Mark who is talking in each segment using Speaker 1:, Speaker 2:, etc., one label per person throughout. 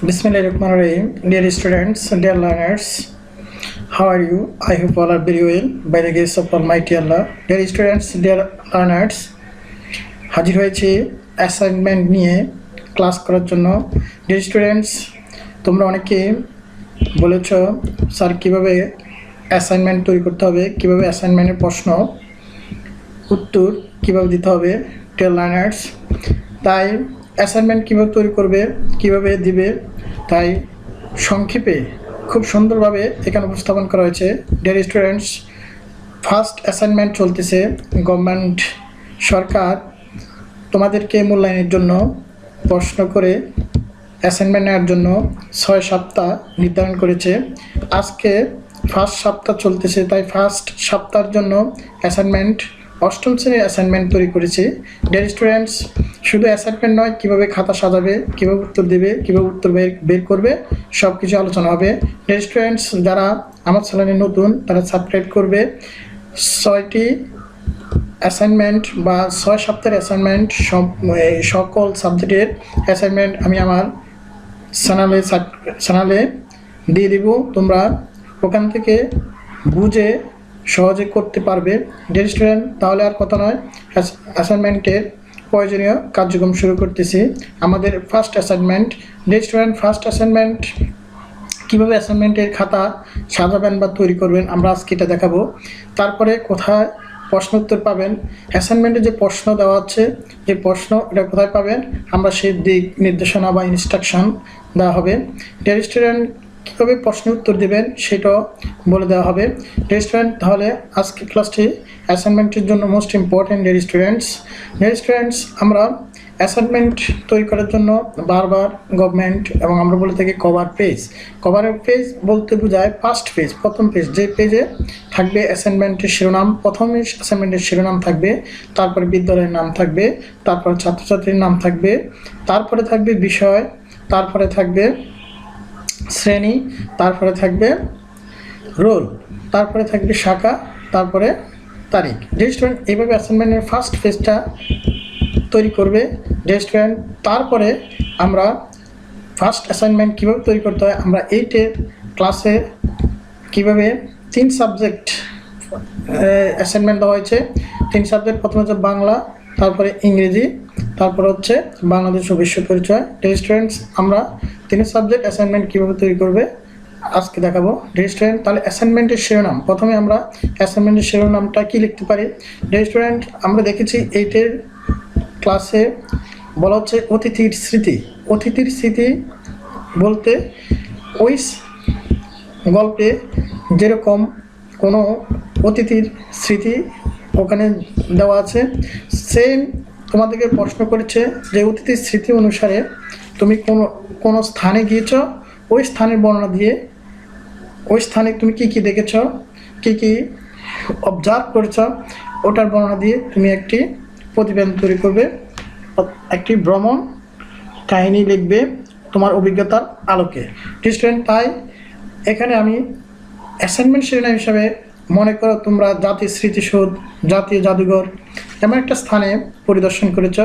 Speaker 1: Bismillahirrahmanirrahim. Dear students, dear learners, how are you? I hope all are very well by the grace of Almighty Allah. Dear students, dear learners, হাজির হয়েছি assignment নিয়ে class করার জন্য। Dear students, তোমরা অনেকে বলেছ sir কীভাবে assignment তৈরি করতে হবে, কীভাবে অ্যাসাইনমেন্টের প্রশ্ন উত্তর কীভাবে দিতে হবে। ডিয়ার লার্নার্স, তাই অ্যাসাইনমেন্ট কীভাবে তৈরি করবে, কীভাবে দিবে, তাই সংক্ষেপে খুব সুন্দরভাবে এখানে উপস্থাপন করা হয়েছে। ডিয়ার স্টুডেন্টস, ফার্স্ট অ্যাসাইনমেন্ট চলতেছে। গভর্নমেন্ট সরকার তোমাদেরকে মূল্যায়নের জন্য প্রশ্ন করে অ্যাসাইনমেন্ট নেওয়ার জন্য 6 সপ্তাহ নির্ধারণ করেছে। আজকে ফার্স্ট সপ্তাহ চলতেছে, তাই ফার্স্ট সপ্তাহের জন্য অ্যাসাইনমেন্ট 8ম শ্রেণীর অ্যাসাইনমেন্ট তৈরি করেছি। ডিয়ার স্টুডেন্টস, শুধু অ্যাসাইনমেন্ট নয়, কীভাবে খাতা সাজাবে, কীভাবে উত্তর দেবে, কীভাবে উত্তর বের করবে, সব কিছু আলোচনা হবে। ডিয়ার স্টুডেন্টস, যারা আমার চ্যানেলে নতুন তারা সাবস্ক্রাইব করবে। 6টি অ্যাসাইনমেন্ট বা 6 সপ্তাহের অ্যাসাইনমেন্ট সকল সাবজেক্টের অ্যাসাইনমেন্ট আমি আমার চ্যানেলে দিয়ে দিব। তোমরা ওখান থেকে বুঝে সহজে করতে পারবে। ডিয়ার স্টুডেন্ট, তাহলে আর কথা নয়, অ্যাসাইনমেন্টের প্রয়োজনীয় কার্যক্রম শুরু করতেছি। আমাদের first assignment. Dear student, first assignment কীভাবে অ্যাসাইনমেন্টের খাতা সাজাবেন বা তৈরি করবেন আমরা আজকে এটা দেখাবো। তারপরে কোথায় প্রশ্ন উত্তর পাবেন, অ্যাসাইনমেন্টে যে প্রশ্ন দেওয়া আছে, যে প্রশ্ন এটা কোথায় পাবেন, আমরা সেই দিক নির্দেশনা বা ইনস্ট্রাকশন দেওয়া হবে। ডিয়ার স্টুডেন্ট, কীভাবে প্রশ্ন উত্তর দেবেন সেটাও বলে দেওয়া হবে। ডিয়ার স্টুডেন্ট, তাহলে আজকে ক্লাসটি অ্যাসাইনমেন্টের জন্য মোস্ট ইম্পর্টেন্ট। ডিয়ার স্টুডেন্টস, আমরা অ্যাসাইনমেন্ট তৈরি করার জন্য বারবার গভর্নমেন্ট এবং আমরা বলে থাকি কভার পেজ বলতে বোঝায় ফার্স্ট পেজ, প্রথম পেজ, যে পেজে থাকবে অ্যাসাইনমেন্টের শিরোনাম। প্রথমে অ্যাসাইনমেন্টের শিরোনাম থাকবে, তারপরে বিদ্যালয়ের নাম থাকবে, তারপর ছাত্রছাত্রীর নাম থাকবে, তারপরে থাকবে বিষয়, তারপরে থাকবে শ্রেণী, তারপরে থাকবে রোল, তারপরে থাকবে শাখা, তারপরে তারিখ। ডিয়ার স্টুডেন্ট, এইভাবে অ্যাসাইনমেন্টের ফার্স্ট পেজটা তৈরি করবে। ডিয়ার স্টুডেন্ট, তারপরে আমরা ফার্স্ট অ্যাসাইনমেন্ট কীভাবে তৈরি করতে হয় আমরা 8-এর ক্লাসে কীভাবে 3 সাবজেক্ট অ্যাসাইনমেন্ট দেওয়া হয়েছে। 3 সাবজেক্ট, প্রথমে হচ্ছে বাংলা, তারপরে ইংরেজি, তারপর হচ্ছে বাংলাদেশ ও বিশ্ব পরিচয়। ডিয়ার স্টুডেন্টস, আমরা 3 সাবজেক্ট অ্যাসাইনমেন্ট কীভাবে তৈরি করবে আজকে দেখাবো। ডিয়ার স্টুডেন্ট, তাহলে অ্যাসাইনমেন্টের শিরোনাম, প্রথমে আমরা অ্যাসাইনমেন্টের শিরোনামটা কি লিখতে পারি। ডিয়ার স্টুডেন্ট, আমরা দেখেছি 8-এর ক্লাসে বলা হচ্ছে অতিথির স্মৃতি। অতিথির স্মৃতি বলতে ওই গল্পে যেরকম কোনো অতিথির স্মৃতি ওখানে দেওয়া আছে, সেম তোমাদেরকে প্রশ্ন করেছে যে অতিথির স্মৃতি অনুসারে তুমি কোনো স্থানে গিয়েছ, ওই স্থানের বর্ণনা দিয়ে ওই স্থানে তুমি কি কি দেখেছ, কি কি অবজার্ভ করেছ, ওটার বর্ণনা দিয়ে তুমি একটি প্রতিবেদন তৈরি করবে, একটি ভ্রমণ কাহিনী লিখবে তোমার অভিজ্ঞতার আলোকে। স্টুডেন্ট, তাই এখানে আমি অ্যাসাইনমেন্ট শিরোনাম হিসাবে মনে করো তোমরা জাতীয় স্মৃতিসৌধ, জাতীয় জাদুঘর এমন একটা স্থানে পরিদর্শন করেছ,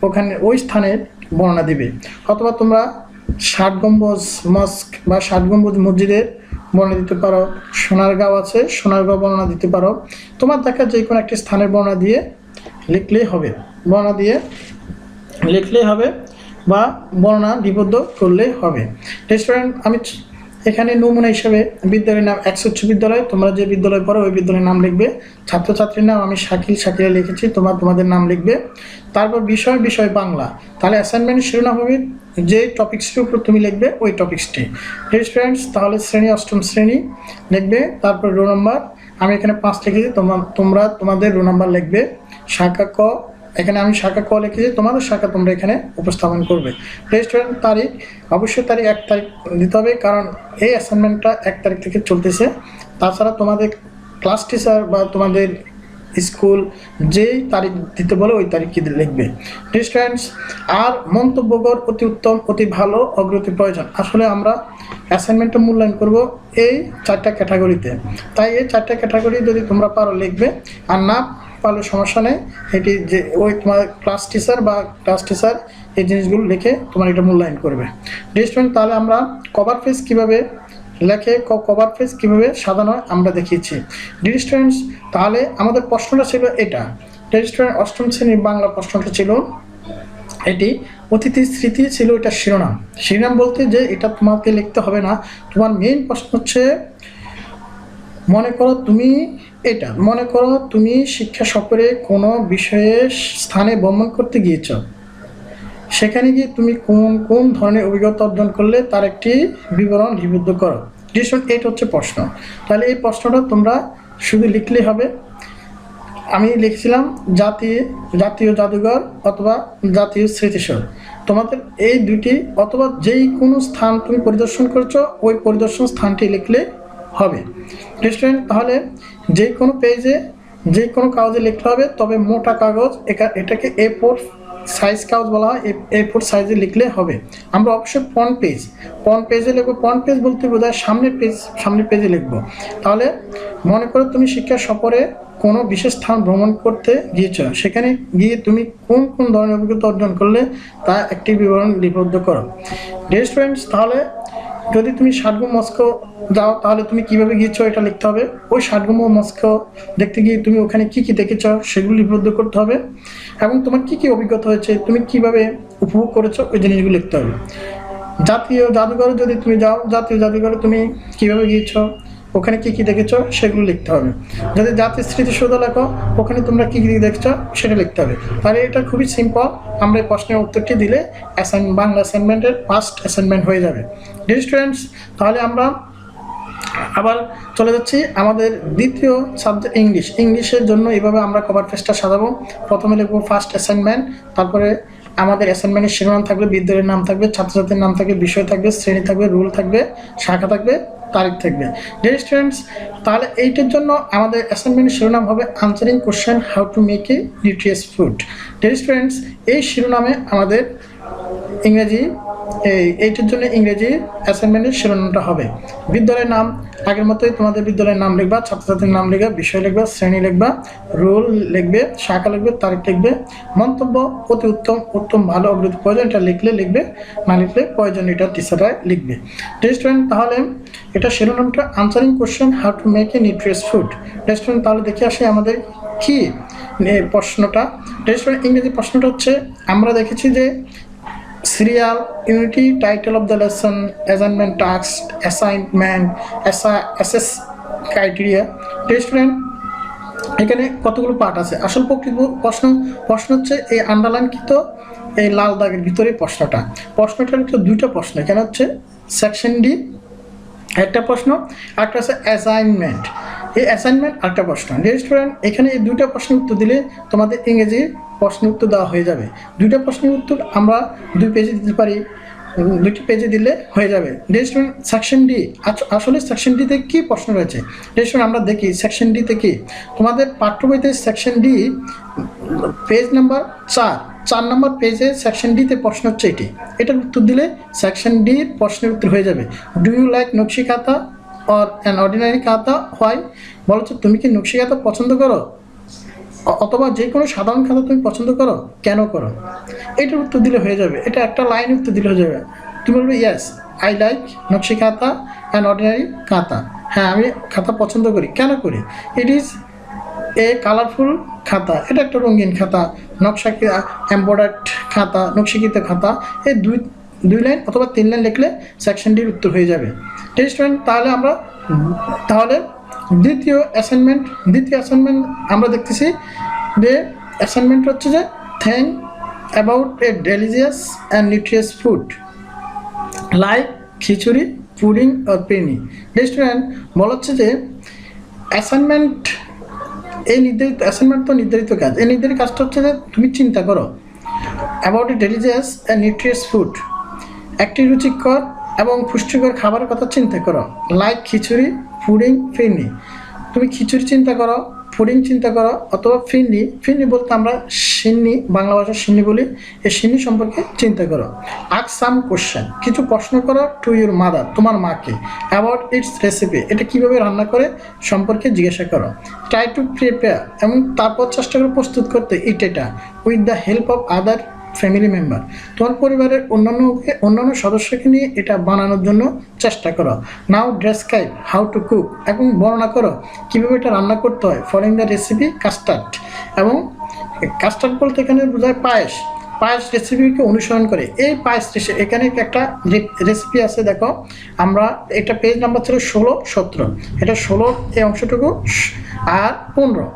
Speaker 1: ওখানে ওই স্থানের বর্ণনা দিবে। অথবা তোমরা 60 গম্বুজ মস্ক বা 60 গম্বুজ মসজিদের বর্ণনা দিতে পারো। সোনারগাঁও আছে, সোনারগাঁও বর্ণনা দিতে পারো। তোমার দেখা যে কোনো একটি স্থানের বর্ণনা দিয়ে লিখলেই হবে, বা বর্ণনা লিপিবদ্ধ করলেই হবে। স্টুডেন্ট, আমি এখানে নমুনা হিসাবে বিদ্যালয়ের নাম একশো উচ্চ বিদ্যালয়, তোমরা যে বিদ্যালয় পড়ো ওই বিদ্যালয়ের নাম লিখবে। ছাত্রছাত্রীর নাম আমি শাকিলে লিখেছি, তোমাদের নাম লিখবে। তারপর বিষয় বাংলা, তাহলে অ্যাসাইনমেন্টের শিরোনাম হবে যে টপিক্সটির উপর তুমি লিখবে ওই টপিক্সটি। স্টুডেন্টস, তাহলে শ্রেণী 8ম শ্রেণী লিখবে। তারপর রোল নাম্বার আমি এখানে 5 লিখেছি, তোমরা তোমাদের রোল নাম্বার লিখবে। শাখা ক, এখানে আমি শাখা ক লিখেছি, তোমাদের শাখা তোমরা এখানে উপস্থাপন করবে। স্টুডেন্ট, তারিখ, অবশ্যই তারিখ 1 তারিখ দিতে হবে, কারণ এই অ্যাসাইনমেন্টটা 1 তারিখ থেকে চলতেছে। তাছাড়া তোমাদের ক্লাস টিচার বা তোমাদের স্কুল যেই তারিখ দিতে বলে ওই তারিখ লিখবে। স্টুডেন্টস, আর মন্তব্যকর অতি উত্তম, অতি ভালো, অগ্রগতি প্রয়োজন। আসলে আমরা অ্যাসাইনমেন্টটা মূল্যায়ন করব এই 4টা ক্যাটাগরিতে, তাই এই 4টা ক্যাটাগরি যদি তোমরা পারো লিখবে, আর না পারলে সমস্যা নেই, এটি যে ওই তোমার ক্লাস টিচার এই জিনিসগুলো লিখে তোমার এটা মূল্যায়ন করবে। ডিয়ার স্টুডেন্ট, তাহলে আমরা কভার পেজ কীভাবে লেখে কভার পেজ কীভাবে সাজানো আমরা দেখিয়েছি। ডিয়ার স্টুডেন্টস, তাহলে আমাদের প্রশ্নটা ছিল এটা। ডিয়ার স্টুডেন্ট, অষ্টম শ্রেণীর বাংলা প্রশ্নটা ছিল এটি, অতিথির স্মৃতি ছিল এটা শিরোনাম বলতে যে এটা তোমাকে লিখতে হবে না, তোমার মেইন প্রশ্ন হচ্ছে মনে করো তুমি শিক্ষা সফরে কোনো বিশেষ স্থানে ভ্রমণ করতে গিয়েছ, সেখানে গিয়ে তুমি কোন কোন ধরনের অভিজ্ঞতা অর্জন করলে তার একটি বিবরণ লিপিবদ্ধ করো। এটা হচ্ছে প্রশ্ন। তাহলে এই প্রশ্নটা তোমরা শুধু লিখলেই হবে। আমি লিখছিলাম জাতীয় জাদুঘর অথবা জাতীয় স্মৃতিসৌধ। তোমাদের এই দুটি অথবা যেই কোনো স্থান তুমি পরিদর্শন করছো ওই পরিদর্শন স্থানটি লিখলে হবে। স্টুডেন্ট, তাহলে যে কোনো পেজে যে কোনো কাগজে লিখতে হবে, তবে মোটা কাগজ, এটাকে A4 সাইজ কাগজ বলা হয়, A4 সাইজে লিখলে হবে। আমরা অবশ্যই ফ্রন্ট পেজে লিখবো। ফ্রন্ট পেজ বলতে বোঝায় সামনের পেজে লিখবো। তাহলে মনে করো তুমি শিক্ষা সফরে কোনো বিশেষ স্থান ভ্রমণ করতে গিয়েছ, সেখানে গিয়ে তুমি কোন কোন ধরনের অভিজ্ঞতা অর্জন করলে তা একটি বিবরণ লিপিবদ্ধ করো। ডিয়ার স্টুডেন্টস, তাহলে যদি তুমি ষাটগুম মস্কো যাও তাহলে তুমি কিভাবে গিয়েছো এটা লিখতে হবে। ওই ষাটগুম মস্কো দেখতে গিয়ে তুমি ওখানে কি কি দেখেছ সেগুলো লিপিবদ্ধ করতে হবে, এবং তোমার কি কি অভিজ্ঞতা হয়েছে, তুমি কিভাবে উপভোগ করেছো ওই জিনিসগুলো লিখতে হবে। জাতীয় জাদুঘরে যদি তুমি যাও, জাতীয় জাদুঘরে তুমি কিভাবে গিয়েছো, ওখানে কি কি দেখেছো সেগুলো লিখতে হবে। যদি জাতীয় স্মৃতিসৌধ লেখো, ওখানে তোমরা কি কি দেখছো সেটা লিখতে হবে। তাহলে এটা খুবই সিম্পল। আমরা এই প্রশ্নের উত্তরটি দিলে বাংলা অ্যাসাইনমেন্টের ফার্স্ট অ্যাসাইনমেন্ট হয়ে যাবে। ডিয়ার স্টুডেন্টস, তাহলে আমরা আবার চলে যাচ্ছি আমাদের দ্বিতীয় সাবজেক্ট ইংলিশের জন্য। এইভাবে আমরা কভার পেজটা সাজাবো। প্রথমে লিখবো ফার্স্ট অ্যাসাইনমেন্ট, তারপরে আমাদের অ্যাসাইনমেন্টের শিরোনাম থাকবে, বিদ্যালয়ের নাম থাকবে, ছাত্রছাত্রীর নাম থাকবে, বিষয় থাকবে, শ্রেণী থাকবে, রুল থাকবে, শাখা থাকবে, তারিখ থাকবে। ডিয়ার স্টুডেন্টস, তাহলে এইটার জন্য আমাদের অ্যাসাইনমেন্টের শিরোনাম হবে answering question how to make a nutritious food. Dear students, এই শিরোনামে আমাদের এইটার জন্য ইংরেজি অ্যাসাইনমেন্টের শিরোনামটা হবে বিদ্যালয়ের নাম। আগের মতোই তোমাদের বিদ্যালয়ের নাম লিখবা, ছাত্রছাত্রীর নাম লিখবা, বিষয় লিখবা, শ্রেণী লিখবা, রোল লিখবে, শাখা লিখবে, তারিখ লিখবে। মন্তব্য অতি উত্তম ভালো অগ্রগতি প্রয়োজন, এটা লিখবে, না লিখলে প্রয়োজন এটা টিচাররা লিখবে। স্টুডেন্ট, তাহলে এটা শিরোনামটা answering question how to make a nutritious food. Student, তাহলে দেখে আসি আমাদের কি প্রশ্নটা। স্টুডেন্ট, ইংরেজি প্রশ্নটা হচ্ছে আমরা দেখেছি যে serial, unity, title of the lesson, assignment, task, assignment, assess criteria. Student, এখানে কতগুলো পার্ট আছে। আসল প্রশ্ন হচ্ছে এই আন্ডারলাইনকৃত এই লাল দাগের ভিতরে প্রশ্নটার ভিতরে দুইটা প্রশ্ন। এখানে হচ্ছে সেকশন ডি একটা প্রশ্ন, একটা আছে অ্যাসাইনমেন্ট। এই অ্যাসাইনমেন্ট আরেকটা প্রশ্ন। ডিয়ার স্টুডেন্ট, এখানে এই দুইটা প্রশ্নের উত্তর দিলে তোমাদের ইংরেজি প্রশ্নের উত্তর দেওয়া হয়ে যাবে। দুইটা প্রশ্নের উত্তর আমরা 2 পেজে দিতে পারি, 2টি পেজে দিলে হয়ে যাবে। ডিয়ার স্টুডেন্ট, সেকশন ডি, আসলে সেকশন ডিতে কী প্রশ্ন রয়েছে ডিয়ার স্টুডেন্ট আমরা দেখি। সেকশন ডিতে কি তোমাদের পাঠ্য বইতে সেকশন ডি পেজ নাম্বার 4 নম্বর পেজে সেকশন ডিতে প্রশ্ন হচ্ছে এটার উত্তর দিলে সেকশন ডি প্রশ্নের উত্তর হয়ে যাবে। ডু ইউ লাইক নকশি খাতা অর অ্যান অর্ডিনারি খাতা, হোয়াই? বলছো তুমি কি নকশি খাতা পছন্দ করো অথবা যে কোনো সাধারণ খাতা তুমি পছন্দ করো, কেন করো? এটার উত্তর দিলে হয়ে যাবে। এটা একটা লাইন উত্তর দিলে হয়ে যাবে। তুমি বলবে ইয়েস আই লাইক নকশি খাতা অ্যান্ড অর্ডিনারি খাতা। হ্যাঁ, আমি খাতা পছন্দ করি। কেন করি? ইট ইজ এ কালারফুল খাতা, এটা একটা রঙিন খাতা, নকশা এমব্রয়ডার্ড খাতা, নকশিকৃত খাতা। এই দুই লাইন অথবা 3 লাইন লিখলে সেকশন ডির উত্তর হয়ে যাবে। স্টুডেন্ট, তাহলে দ্বিতীয় অ্যাসাইনমেন্ট আমরা দেখতেছি যে অ্যাসাইনমেন্ট হচ্ছে যে think about a delicious and nutritious food like khichdi, pudding or phirni. Student, বলা হচ্ছে যে অ্যাসাইনমেন্ট তো নির্ধারিত কাজ। এই নির্ধারিত কাজটা হচ্ছে যে তুমি চিন্তা করো about a delicious and nutritious food, একটি রুচিকর এবং পুষ্টিকর খাবারের কথা চিন্তা করো। Like khichdi, pudding, phirni. তুমি খিচুড়ি চিন্তা করো ফুডিং চিন্তা করো, অথবা ফিরনি। ফিরনি বলতে আমরা সিন্নি, বাংলা ভাষায় সিন্নি বলি। এই সিন্নি সম্পর্কে চিন্তা করো। আস্ক সাম কোশ্চেন, কিছু প্রশ্ন করো টু ইউর মাদার, তোমার মাকে, অ্যাবাউট ইটস রেসিপি, এটা কীভাবে রান্না করে সম্পর্কে জিজ্ঞাসা করো। ট্রাই টু প্রিপেয়ার, এবং তারপর চেষ্টা করো প্রস্তুত করতে এটা with the help of other family member, তোমার পরিবারের অন্যান্য সদস্যকে নিয়ে এটা বানানোর জন্য চেষ্টা করো। নাও ডেসক্রাইব হাউ টু কুক, এবং বর্ণনা করো কীভাবে এটা রান্না করতে হয়। ফলোইং দ্য রেসিপি কাস্টার্ড, এবং কাস্টার্ড বলতে এখানে বোঝায় পায়েস। পায়েস রেসিপিকে অনুসরণ করে। এই পায়েস রেসিপি, এখানে একটা রেসিপি আছে, দেখো আমরা এটা পেজ নাম্বার ছিল 16-17, এটা 16 এই অংশটুকু আর 15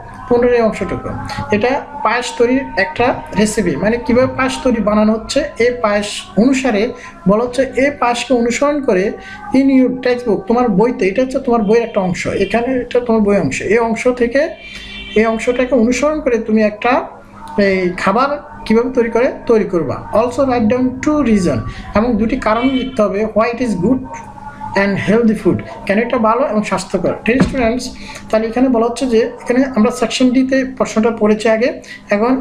Speaker 1: এই অংশটুকু। এটা পায়েস তৈরির একটা রেসিপি, মানে কীভাবে পায়েস তৈরি বানানো হচ্ছে এই পায়েস অনুসারে বলা হচ্ছে। এই পায়েসকে অনুসরণ করে ইন ইউর টেক্সট বুক, তোমার বইতে, এটা হচ্ছে তোমার বইয়ের একটা অংশ, এখানে এটা তোমার বই অংশ, এই অংশ থেকে এই অংশটাকে অনুসরণ করে তুমি একটা এই খাবার কীভাবে তৈরি করবা। অলসো রাইট ডাউন 2 রিজন, এবং 2টি কারণ লিখতে হবে। Why it is good and healthy food, কেন এটা ভালো এবং স্বাস্থ্যকর। ডিয়ার স্টুডেন্টস, তাহলে এখানে বলা হচ্ছে যে এখানে আমরা সেকশন ডিতে প্রশ্নটা পড়েছি আগে। এখন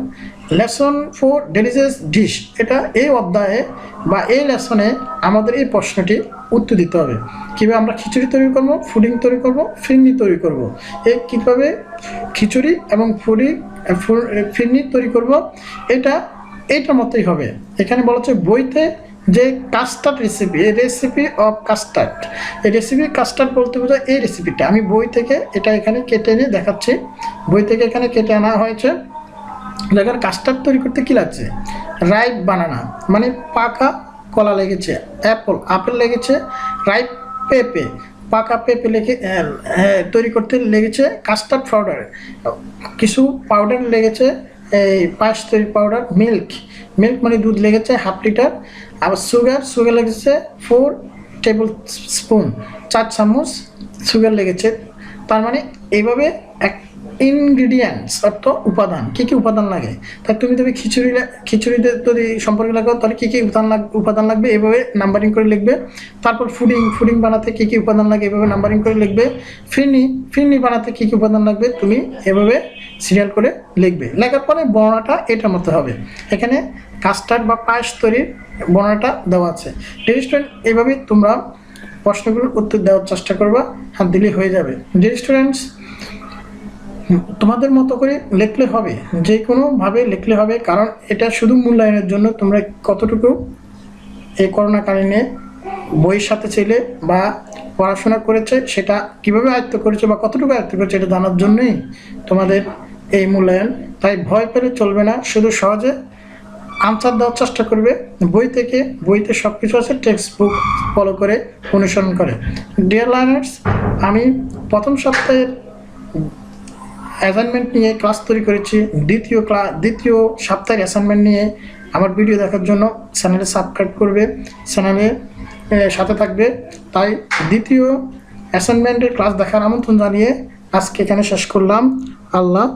Speaker 1: লেসন 4 ডেলিশিয়াস ডিশ, এটা এই অধ্যায়ে বা এই লেসনে আমাদের এই প্রশ্নটি উত্তর দিতে হবে। কীভাবে আমরা খিচুড়ি তৈরি করব, ফুডিং তৈরি করব, ফিরনি তৈরি করব। এই কীভাবে খিচুড়ি এবং ফিরনি তৈরি করব, এইটার মতোই হবে। এখানে বলা হচ্ছে বইতে যে কাস্টার্ড রেসিপি, এই রেসিপি অফ কাস্টার্ড, এই রেসিপি কাস্টার্ড বলতে বোঝায় এই রেসিপিটা। আমি বই থেকে এটা এখানে কেটে এনে দেখাচ্ছি, বই থেকে এখানে কেটে আনা হয়েছে। দেখেন কাস্টার্ড তৈরি করতে কী লাগছে, রাইপ বানানা মানে পাকা কলা লেগেছে, আপেল লেগেছে, রাইপ পেঁপে, পাকা পেঁপে তৈরি করতে লেগেছে, কাস্টার্ড পাউডার, কিছু পাউডার লেগেছে, এই পায়েস তৈরি পাউডার, মিল্ক মানে দুধ লেগেছে 1/2 লিটার, আবার সুগার লেগেছে 4 টেবিল স্পুন, 4 চামচ সুগার লেগেছে। তার মানে এইভাবে ইনগ্রিডিয়েন্টস অর্থ উপাদান, কী কী উপাদান লাগে। তাই তুমি খিচুড়িতে যদি সম্পর্কে লাগাও তাহলে কী কী উপাদান লাগবে এভাবে নাম্বারিং করে লিখবে। তারপর ফুডিং বানাতে কী কী উপাদান লাগে এভাবে নাম্বারিং করে লিখবে। ফিরনি বানাতে কী কী উপাদান লাগবে তুমি এভাবে সিরিয়াল করে লিখবে। লেখার পরে বর্ণনাটা এটার মতো হবে। এখানে কাস্টার্ড বা পায়েস তৈরির বর্ণনাটা দেওয়া আছে। ডিয়ার স্টুডেন্ট, এইভাবে তোমরা প্রশ্নগুলোর উত্তর দেওয়ার চেষ্টা করবা, হাত দিলেই হয়ে যাবে। ডিয়ার স্টুডেন্টস, তোমাদের মতো করে লিখলে হবে, যে কোনোভাবে লিখলে হবে, কারণ এটা শুধু মূল্যায়নের জন্য। তোমরা কতটুকু এই করোনাকালীনে বইয়ের সাথে ছিলে বা পড়াশোনা করেছে, সেটা কিভাবে আয়ত্ত করেছে বা কতটুকু আয়ত্ত করেছে এটা জানার জন্যই তোমাদের এই মূল্যায়ন। তাই ভয় পেলে চলবে না, শুধু সহজে আনসার দেওয়ার চেষ্টা করবে। বইতে সব কিছু আছে, টেক্সট বুক ফলো করে অনুসরণ করে। ডিয়ার লার্নার্স, আমি প্রথম সপ্তাহের অ্যাসাইনমেন্ট নিয়ে ক্লাস তৈরি করেছি। দ্বিতীয় সপ্তাহের অ্যাসাইনমেন্ট নিয়ে আমার ভিডিও দেখার জন্য চ্যানেলে সাবস্ক্রাইব করবে, চ্যানেলে সাথে থাকবে। তাই দ্বিতীয় অ্যাসাইনমেন্টের ক্লাস দেখার আমন্ত্রণ জানিয়ে আজকে এখানে শেষ করলাম। আল্লাহ